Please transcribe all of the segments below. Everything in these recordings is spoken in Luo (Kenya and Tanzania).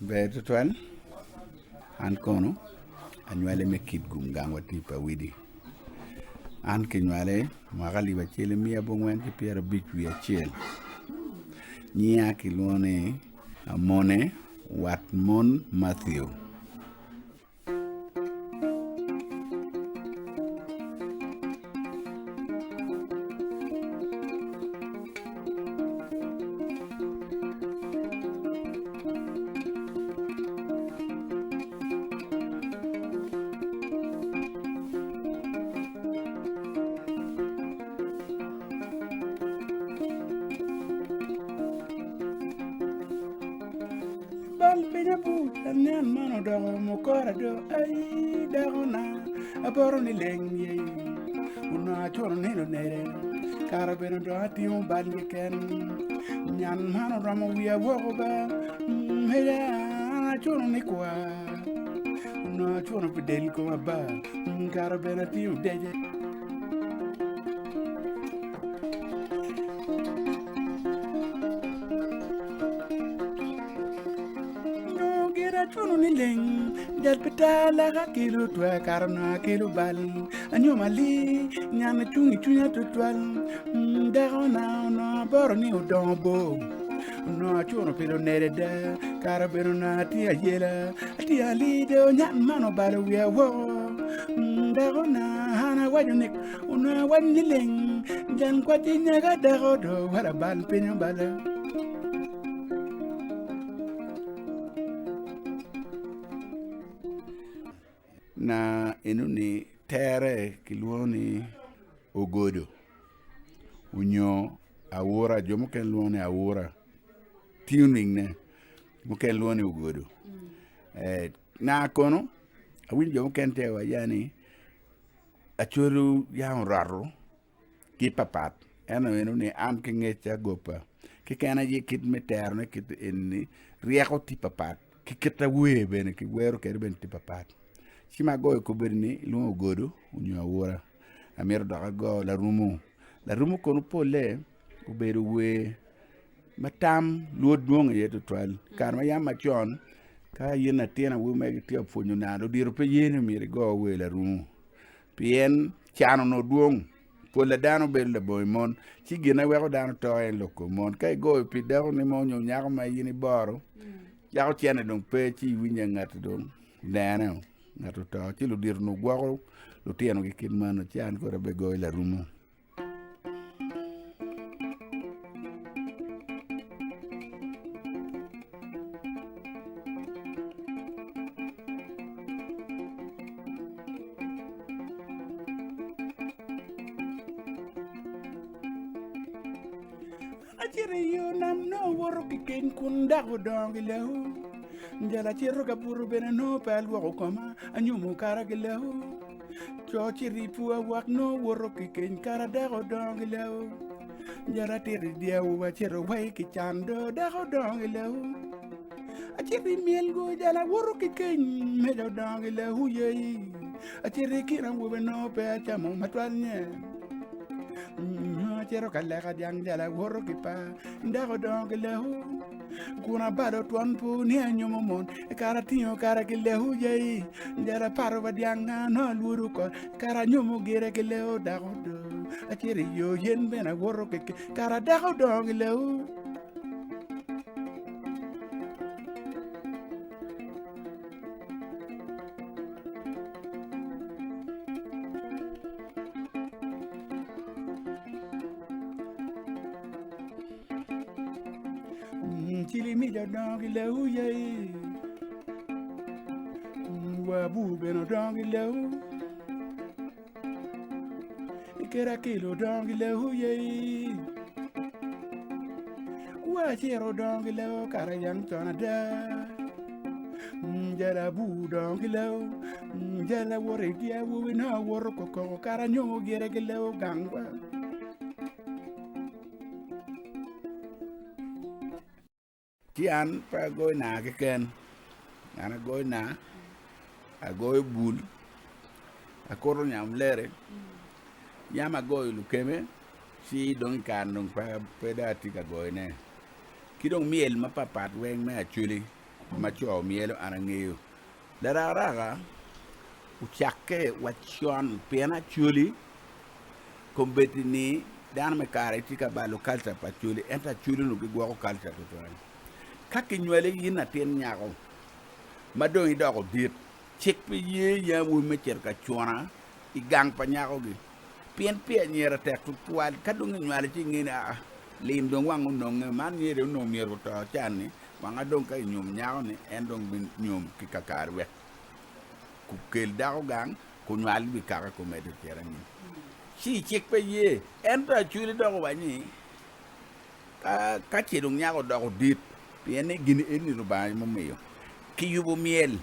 Be tuan an kono anywale me kit gum gangwa tipa widi an kinywale magali ba chele mia bongwen ki piera bich wi achiel nyia kilone amone Watmon Matthew Nyan mano dogo mokora do ai dago na aboro ni lenye una choro nilo nere karabeno do atiyo balge ken nyan mano ramo wiya wogo ba heya choro ni kwa una choro fidel ko ba karabeno tiyo deje Chuno ni leng del petala ka kilo twa karna kilo bal anyo mali nyana chungi chunya tutwal dagona no bor ni udombo no chuno pilo nere da karabeno na tia yela tia lido nyan mano balo wiya wo dagona hana wajunik una wani leng jan kwati nyaga dagodo wara bal penyo bala na enuni tere kilwoni ogodo unyo awora jomo ken luoni awora tuning ne mo ken luoni ogodo na kono awin jomo ken tewa yani achuru ya raro ki papat enuni am ke ngecha gopa ki kana ye kit meter ne kit enni rieko ti papat ki keta we bene ki wero ke ben ti papat Sima go ko berni lu godo unyo awora amir do go la rumu kono pole ko beru we matam lu duong ye to twal kar ma yama chon ka yena tena we me ti afonyo na do dir pe yene mi go we la rumu pien chano no duong pole dano bel le boy mon ci gena we ko dano to en loko mon kay go pi daw ni mo nyo nyaako ma yini boro yaako tiene donc pe ci winya ngat don dana ngato to ci lu dir no gwago lu tieno gi kin mano ci an ko rebe goy la rumu ajire yo nam no woro ki ken kun dago dongi lehu njala chiro kapuru bene no pal wako koma anyumu kara gilehu cho chiri pua wak no woro ki ken kara dago dongi lehu njala tiri diawu wa chiro wai ki chando dago dongi lehu achiri miel go jala woro ki ken mejo dongi lehu yeyi achiri kiran wube no pe chamo matwal nye chiro kaleka jang jala woro ki pa dago dongi lehu kuna bado tuan pu ni anyomo mon kara tiyo kara gilehu yei njara paro vadianga no luru ko kara nyomo gere gilehu dago do achiri yo yen bena woro ke kara dago do gilehu chili mi jo dongi lehu yei wabu beno dongi lehu kera kilo dongi lehu yei wa chero dongi lehu kara yang tona da jala bu dongi lehu jala wore dia wu na woro ko kara nyo gere lehu gangwa Tian pa goy na ke ken ana goy na a goy bul a koro nyam lere yama goy lu keme si don kan don pa peda ti ka goy ne ki don miel ma papat weng me achuli macho mielo anangeo dararaga uchake wachon pena chuli kombetini dan me kare tika balo kalta pa chuli enta chuli no gwo kalta to tan kaki nywele yina ten nyaako mado i dogo dit chek pe ye ya wu me cher ka chona I gang pa nyaako gi pien nyera tek tu twal kadung nywale ti ngina lim dong wangu nong man yere no miero to chani wanga dong ka nyum nyaako ni endong bin nyum ki kakar we ku kel dago gang ku nywal bi kaka ko medo chera ni si chek pe ye enta chuli dogo wani ka chedung nyaako dogo dit pien gini eni ro ba mo meyo ki yubo miel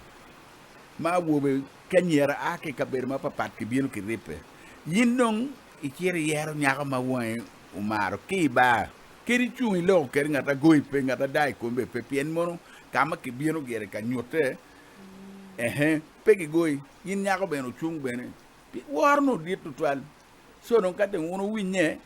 ma wobe kanyera ake kaber ma papat ki bienu ki ripe yinong ikiri yero nyaka ma woe umaro ki ba kiri chung ilo keri ngata goi pe ngata dai kombe pe pien mono kama ki bienu gere ka nyote pe ki goi yin nyaka beno chung bene warno ditu twal so non kate wono winye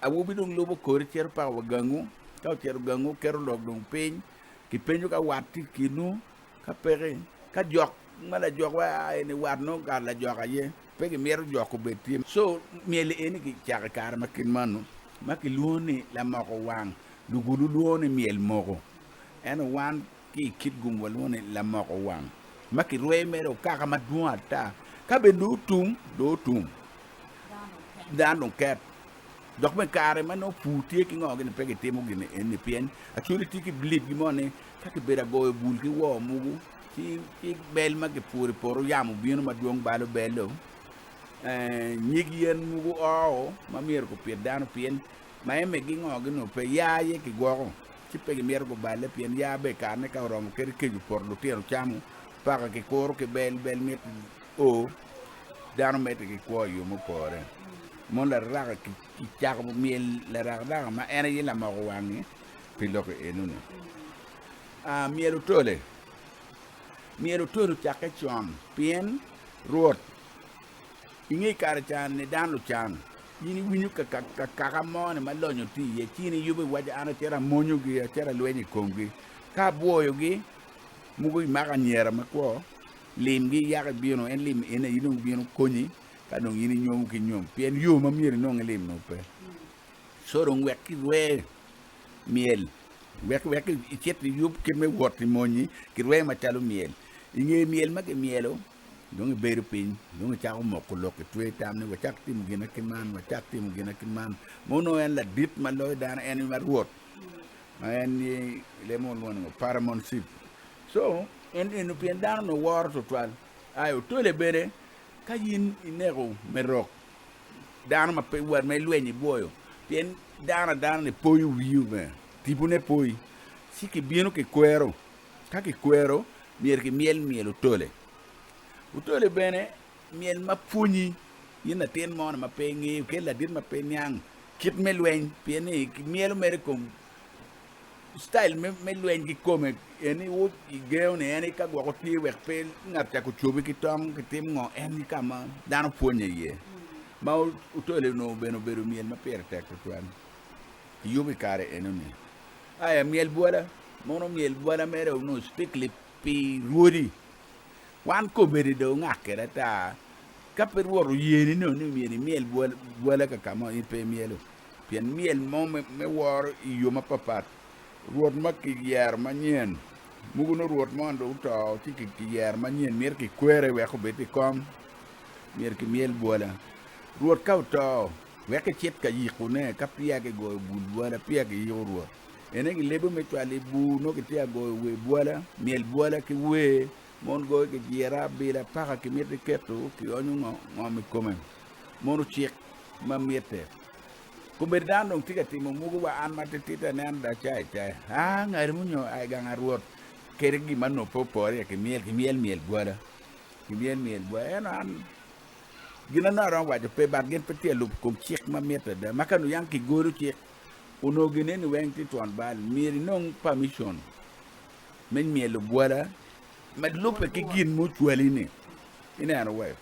awobi dong lobo kori cher pa wagangu ka cher gangu kero log dong pen ki penyo ka wati kinu ka pere ka jok mala jok wa ene warno ka la jok aye pe ki mer jok ko betim so miele ene ki chaka kar makin manu maki luoni la mako wang lugudu luoni miel moko en wan ki kit gum waloni la mako wang maki roe mero kaka madua ta ka be do tum dan ket dok me kare mano putie ki ngoge ne pege temo gine en pien actually tiki blip gi mone ka ke bera go bul ki wo mugu ti bel ma ke puri poro yamu bieno maduong balo belo nyigi yen mugu o ma mier ko pie dan pien ma eme gi ngoge no pe ya ye ki go ti pege mier go bale pien ya be ka ne ka rom ke ke ju por lo tero chamu para ke koro ke bel met o dan met ki ko yo mo pore mon la raga ki chaka mo miel la raga ma ene yela ma ko wangi piloko enune mielu tole chaka chon pien rot ingi kar chan ne danu chan yini winyu ka mo ne malonyo ti ye chini yube waja ana tera monyu gi tera lwenyi kongi ka boyo gi mugo maga nyera makwo lim gi yaga bieno en lim ene yinu bieno konyi kadong yini nyom ki nyom pien yo ma mier no ngelim no pe so rong wek ki we miel wek chet yub ki me wot moni ki we ma chalu miel inge miel ma ke mielo dong beru pin dong cha ko moko lo ke twe tam ne wa chak tim gina kin man mono en la dit ma loy dan en ma wot ma en le mon won paramon sip so en pien dan no war to twal ayo to le bere ka yin inero merok dana ma pe war me lwenyi boyo pien dana ne poyu wiu me tipo ne poi siki bieno ke cuero ka ke cuero mier ke miel utole bene miel ma punyi yina ten mon ma pe ngi ke la dit ma pe nyang kit me lwen pien ni miel mere kom style me lwen gi come eni wo igeo ne eni ka gwa ko ti wek pe ngap ta ko chobi ki tong ki tim ngo eni kama dano ponye ye ma utole no beno beru miel ma per tek to an yubi kare enuni aya miel bola mono miel bola mere no stikli pi ruodi wan ko beri do ngakere ta ka per woro yeni no ni miel bola ka kama i pe mielo pien miel mo me wor yo ma papat ruot ma ki yer manien mugu no ruot mondo to ti ki yer manien mier ki kwere we ko beti kom mier ki miel bola ruot ka to we ke chet ka yikune ka pia ke go bul bola pia ke yoro ene ki lebo me twali bu no ki tia go we bola miel bola ki we mon go ki yera bila para ki mier ki keto ki onyu ngo mi komen monu chek ma miete kumberdano tika timo mugu wa an mate tita nan da chai ngar munyo ai gang aruot kere gi manno popore ke miel gwala ki miel bueno an gina na ran wa pe bag gen pete lup kom chek ma meta da makanu yang ki goru chek uno ginen wen ti ton bal mieri non permission men miel gwala mad lup ke gin mu chwali ni ina no we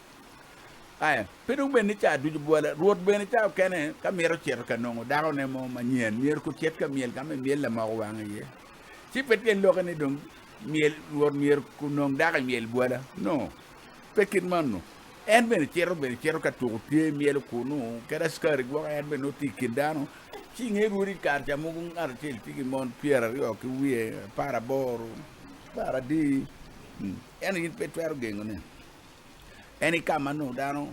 aya pedu ben ni cha du bola ruot ben cha kene ka mero cher ka no dawo ne mo ma nyen mier ko chet ka miel ka me miel la ma wang ye ci peten lo ne dong miel wor mier kunong daga miel buala no pekin manu en ben chero ka tu tie miel kunu kada skar go en ben oti kindano ci ngeguri karja mugun artel tigi mon piera yo ki wie para boru para di en yin petwero gengone eni kamano dano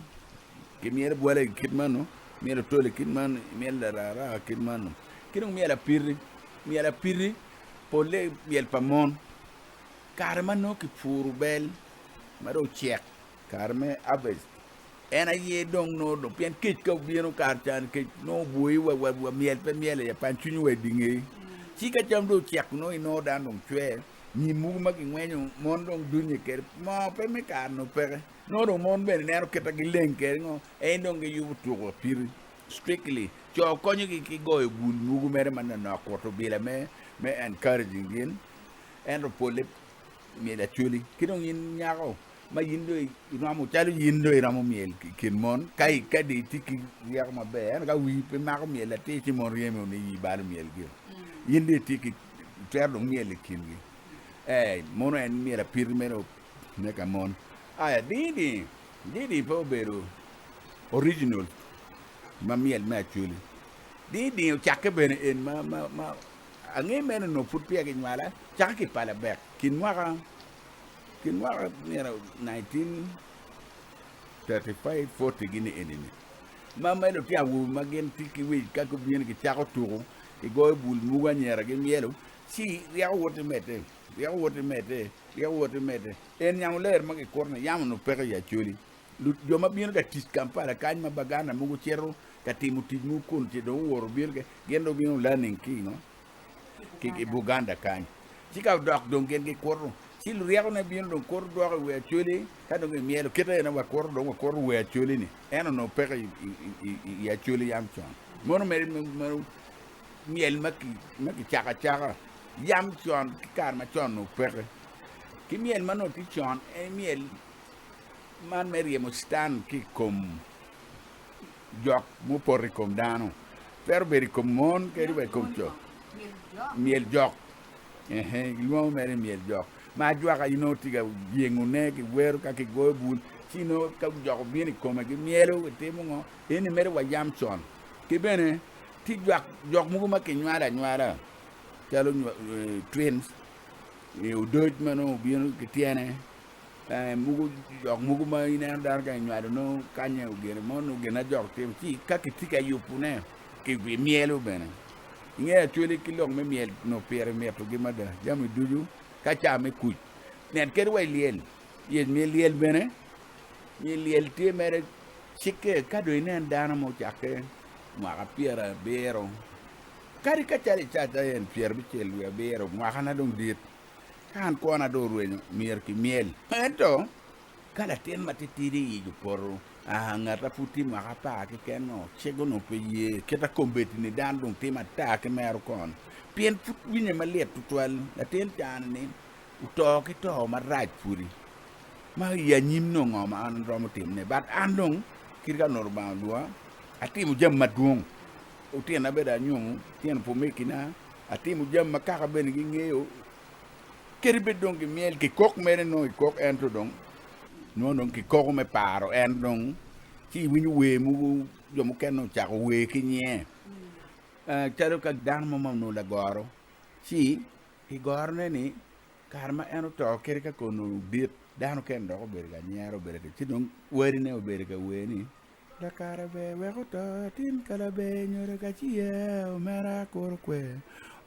ke miel buala kidmano miel tole kidman miel rara kidmano kinung miel pirri pole miel pamon karma no ki furu bel maro check karme aves ena ye dong no do pen kit ka bieno karchan ke no bui wa miel ya panchunyu we dinge chika cham do check no ino dan dong chwe ni mu ma ki ngwenyo mon dong dunye ke mo pe me kar no pe no do mon ben nero ke ta gilen ke no e dong ge yu tu ko pir strictly cho konyo ki go bul mu mere man na ko to bila me encouraging din and pole miel achuli kidong yin nyako ma yindo iramu chalu yindo iramu miel kin mon kai kadi tiki yak ma be en ga wi pe ma ko miel ati ti mon reme ni bal miel gi yinde tiki terdo miel kin gi mono en miel pirmero ne ka mon aya didi po bero original ma miel ma achuli didi o chakke ben en ma ange meno no put pia ke nwala chaki pala back kinwara nera 1935 40 gini enini mama lo pia wu magen tiki wi ka ko bien ke chako turu e go bul mu wanyera ge mielo si ya wote mete en nyam ler magi korne yam no pere ya chuli lu joma bien ga tis kampala kany ma bagana mu chero katimu timu kun ti do wor bien ge gendo bien learning ki no ki Buganda kany chika dok don gen ge korro sil riago na bien don korro do we chuli ka do mielo keta na wa korro we chuli ni eno no pere ya chuli yam chon mono mer miel maki chaka yam chon kar ma chon no pere ki miel mano ti chon e miel man merie mo stan ki kom jok mu porri kom dano per beri kom mon ke ribe kom cho miel jok luo mere miel jok ma jwa ka ino tiga yengune ki weru ka ki go bul sino ka jok bien ko ma ki mielo te mo eni mere wa yam chon ki bene ti jok mu ma ki nyara telo twins e doj mano bien ki tiene mugu jok mugu ma ina dar ka nyara no kanye u gere mo no gena jok te ti ka ki tika yupune ki mielo bene nge chuli kilong me miel no pere me to gimada jamu duju ka cha me kuj nen ker way liel ye liel bene ye liel te mere chike ka do inen dana mo chake mo ka pera bero kari ka chali cha en pier bi chel we bero mo kana dong dit kan ko na do ruenyo mier ki miel ento kala ten matitiri ju poru ngata puti makapa ke keno chego no pe ye keta kombeti ni dan dong tema ta ke mer kon pien put winya malet tutwal la ten tan ni uto ke to ma raj puri ma ya nyim no ngoma an rom tim ne bat andong kirga normal dua atimu jam madung utien abeda nyum tien po mekina atimu jam makaka ben gi ngeo kerbe dong ke miel ke kok mere no kok ento dong no non ki ko me paro en non ki winu we mu yo mu ken no cha we ki nye charo ka dan mo no la goro si ki gorne ni karma eno to kere ka ko no bit dan ken do be ga nyaro be de ti don weri ne be ga we ni la karabe we ko to tin kala be nyoro ka chi e o mera kor kwe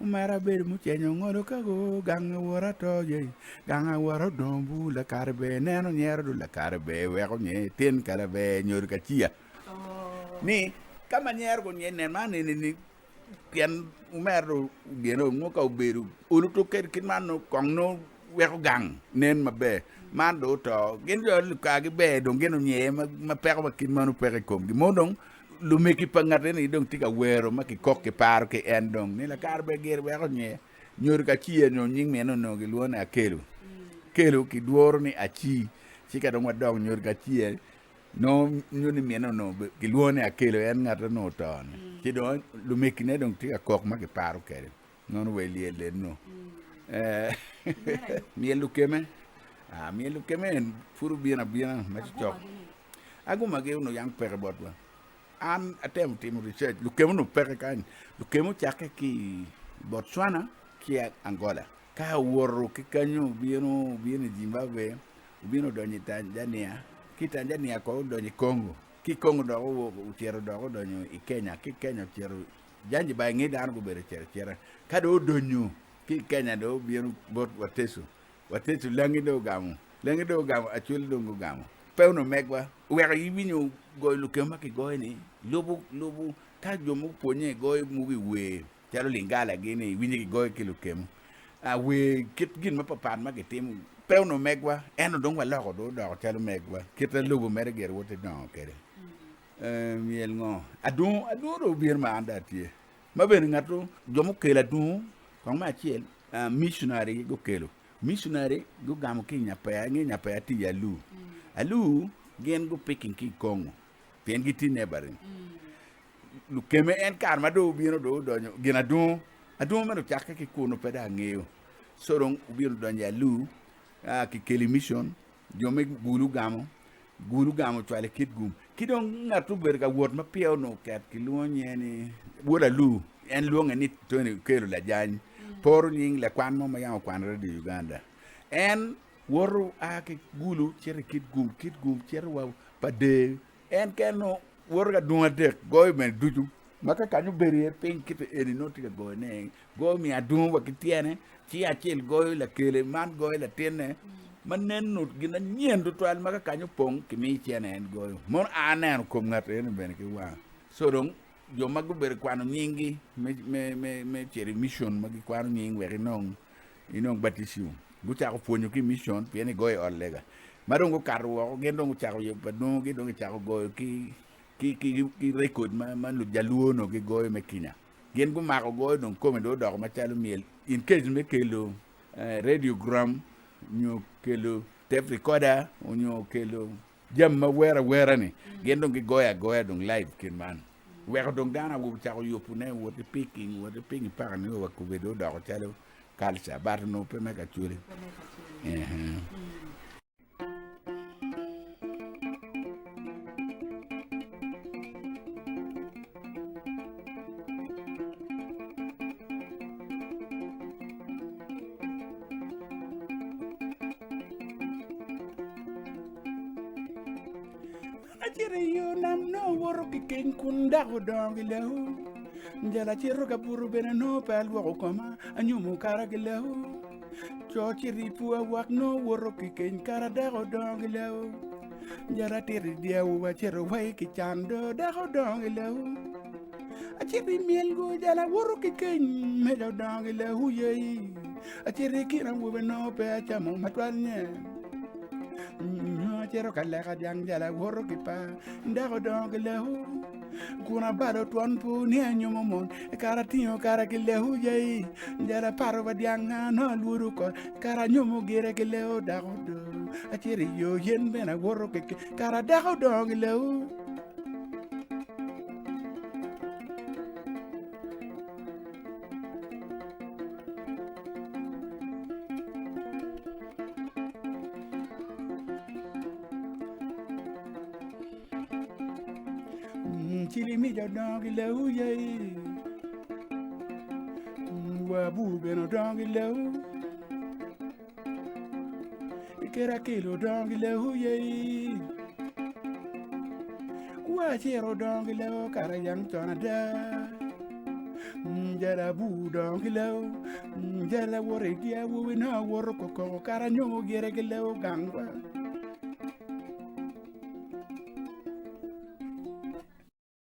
umara ber mu chenyo ngoro ka go gang wora to ye gang wora dombu la karbe neno nyero la karbe we ko nye tin kala be nyor ka chia ni kama nyer go nye nen man ni pian umero geno ngo ka beru ulu to ker kin man no kong no we ko gang nen mabe man do to gen yo ka ge be do geno nye ma pe ko kin manu pe kom gi modong lu meki pangate ni dong tika wero maki kokke par ke endong ni la karbe ger wero nye nyor ka chie no nying meno no gi luona akelu kelu ki duoro ni achi chika dong wadong nyor ka chie no nyuni meno no ki luona akelu en ngata no ton ki do lu meki ne dong tika kok maki par ke non we liele no miel lukeme miel lukeme en furu biena ma chok agu mage no yang pere bot ba an atem tim research lukeme no pere kan lukeme chake ki Botswana ki Angola ka woro ki kanyo bieno Zimbabwe bieno donyi Tanzania ki Tanzania ko donyi Congo ki Congo do uchero do donyo i Kenya ki Kenya chero janji ba ngi dan go bere chere ka do donyo ki Kenya do bieno bot watesu langi do gamu achul do gamu pewno megwa wera yibinyo goy lukema ki goy ni lubu ka jomu ponye goy mugi we chalo lingala gini winyi ki goy ki lukema we kit gin mapapan ma gitim pewno megwa eno dong wala ko do chalo megwa kita lubu merger wote no kere miel ngo adu do bir ma anda tie ma ben ngato jomu kela du ko ma chiel missionary go kelo missionary go gamu ki nyapa ti ya alu gen go picking ki Congo pen giti nebarin lu keme en kar ma do bino do gena adu ma do chaka ki kuno peda ngeo sorong bino do alu ki keli mission jome gulu gamu twale kit gum kidong ngatu berga wot ma piao no kat ki luonye ni woda lu en luonga ni to ni kelo la jany por ning la kwan mo ma yang kwan de Uganda en woru ki gulu chere kit gum chere wa pade en keno worga dunga dek goy men duju maka kanyu berie pen kit eni noti ga goy ne go mi adun wa kitiene ci achil goy la kele man goy la tiene manen not gina nyendu twal maka kanyu pong kimi tiene en goy mon anen ko ngat en ben ki wa so dong yo magu ber kwano nyingi me chere mission magi kwano nying weri inong batisiu gucha ko ponyo ki mission pieni goy olega marongo karwo gendo gucha ko yebadu gendo gucha ko goy ki record ma lu jaluono ki goy me Kenya gen gu ma ko goy don ko me do ma chalu miel in case me kelo radiogram nyo kelo tape recorder onyo kelo jamma wera ni gendo ki goya don live kin man wera don dana wo cha ko yopune wo te picking par ni wo ko be do chalu kalsa bar no pe mega churi ajere yo nam no woro ki ken kunda go dong lehu njala chiro ka buru bena no pal wo koma anyumu karagilehu cho chiri pu wak no woro ki ken karada go dong lehu njala tiri dia wa chiro wai ki chando da go dong lehu achiri miel go jala woro ki ken me do dong lehu ye achiri kiran wo no pe chamo matwanye chero kala ka jang jala woro ki pa ndago dong lehu kuna bado tuan pu ni anyumo mon karatio karagilehu ye jala paro badianga no luru ko karanyumo gere gelehu dago do achiri yo yen bena woro ki kara dago dong lehu chili mi do dong lehu ye wa bu beno dong lehu ikera kilo dong lehu ye wa chero dong lehu kara yang tona da jara bu dong lehu jara wore dia wo na woro ko kara nyomo gere lehu gangwa